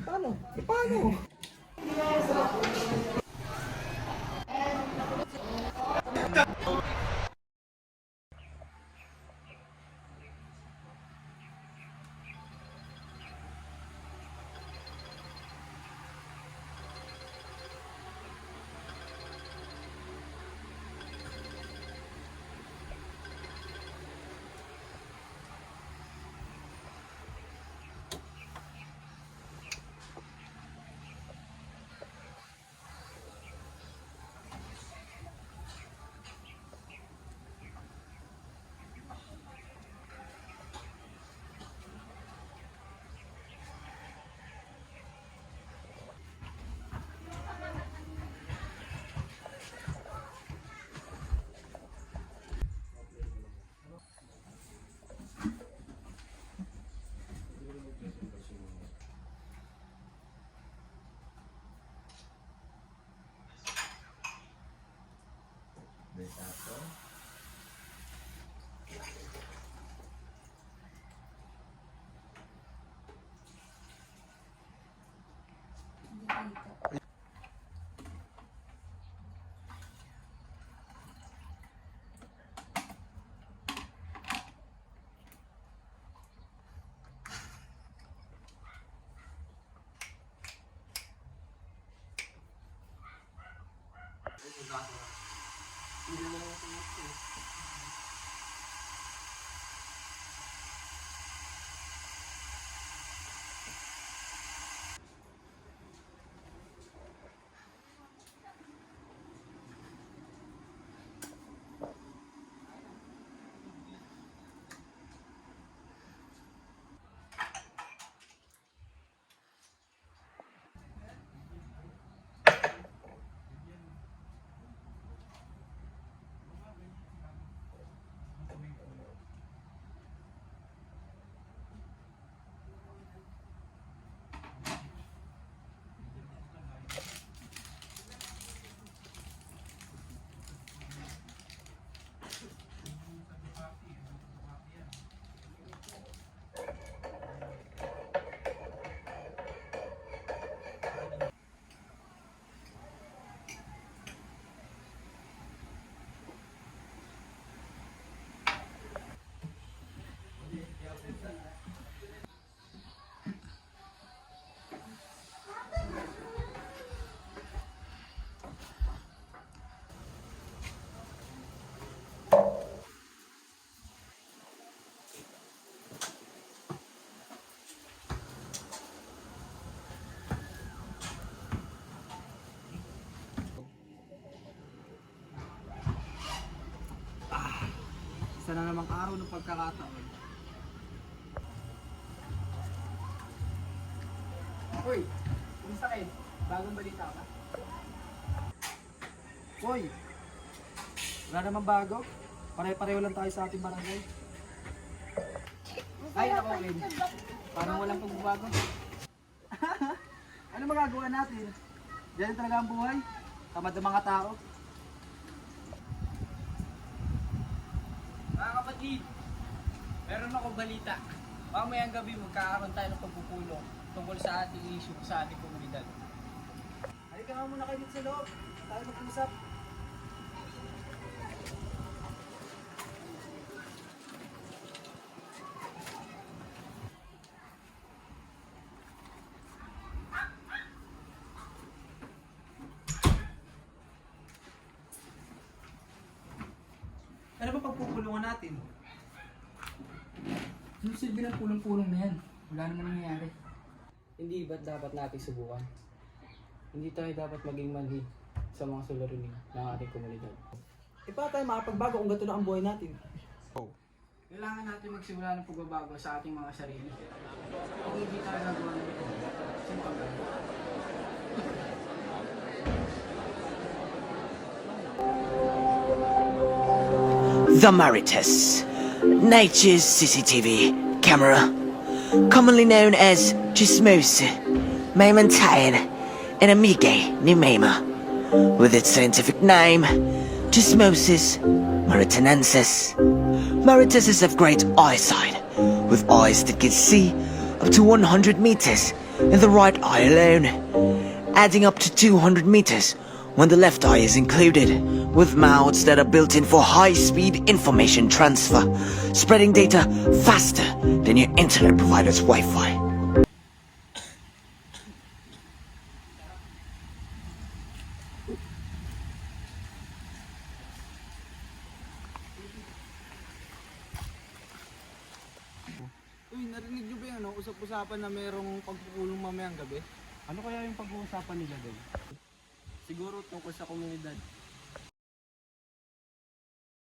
Paano? Paano? Isa na namang araw ng pagkakataon. Uy! Kumusta kayo? Bagong balita ka? Uy! Wala naman bago. Pare-pareho lang tayo sa ating barangay. Ay, naku, Win. Parang walang pagbabago. Ano magagawa natin? Diyan talaga ang buhay. Tamad ng mga tao. Mga kapatid, meron akong balita. Mamayang gabi magkakaroon tayo ng pagpupulong tungkol sa ating issue sa ating komunidad. Halika nga muna kayo dito sa loob. Tayo mag-usap. Ano ba pagpupulungan natin? Ano silbi ng pulong-pulong na yan? Wala naman nangyayari. Hindi ba't dapat natin subukan? Hindi tayo dapat maging manhid sa mga suliranin ng ating komunidad. E paano tayo makapagbago kung ganito lang ang buhay natin? Kailangan natin magsimula ng pagbabago sa ating mga sarili. Kung hindi tayo nagawa ng ito, sino pa ba? The Maritas, nature's CCTV camera, commonly known as Gismos, Maimantain, and Amige Numema, with its scientific name, Gismosis maritanensis. Maritas have great eyesight, with eyes that can see up to 100 meters in the right eye alone, adding up to 200 meters when the left eye is included, with mounts that are built in for high-speed information transfer, spreading data faster than your internet provider's Wi-Fi. Uy, narinig niyo ba yung usap-usapan na merong pagpupulong mamayang gabi? Ano kaya yung pag-uusapan nila doon? Siguro tungkol sa komunidad.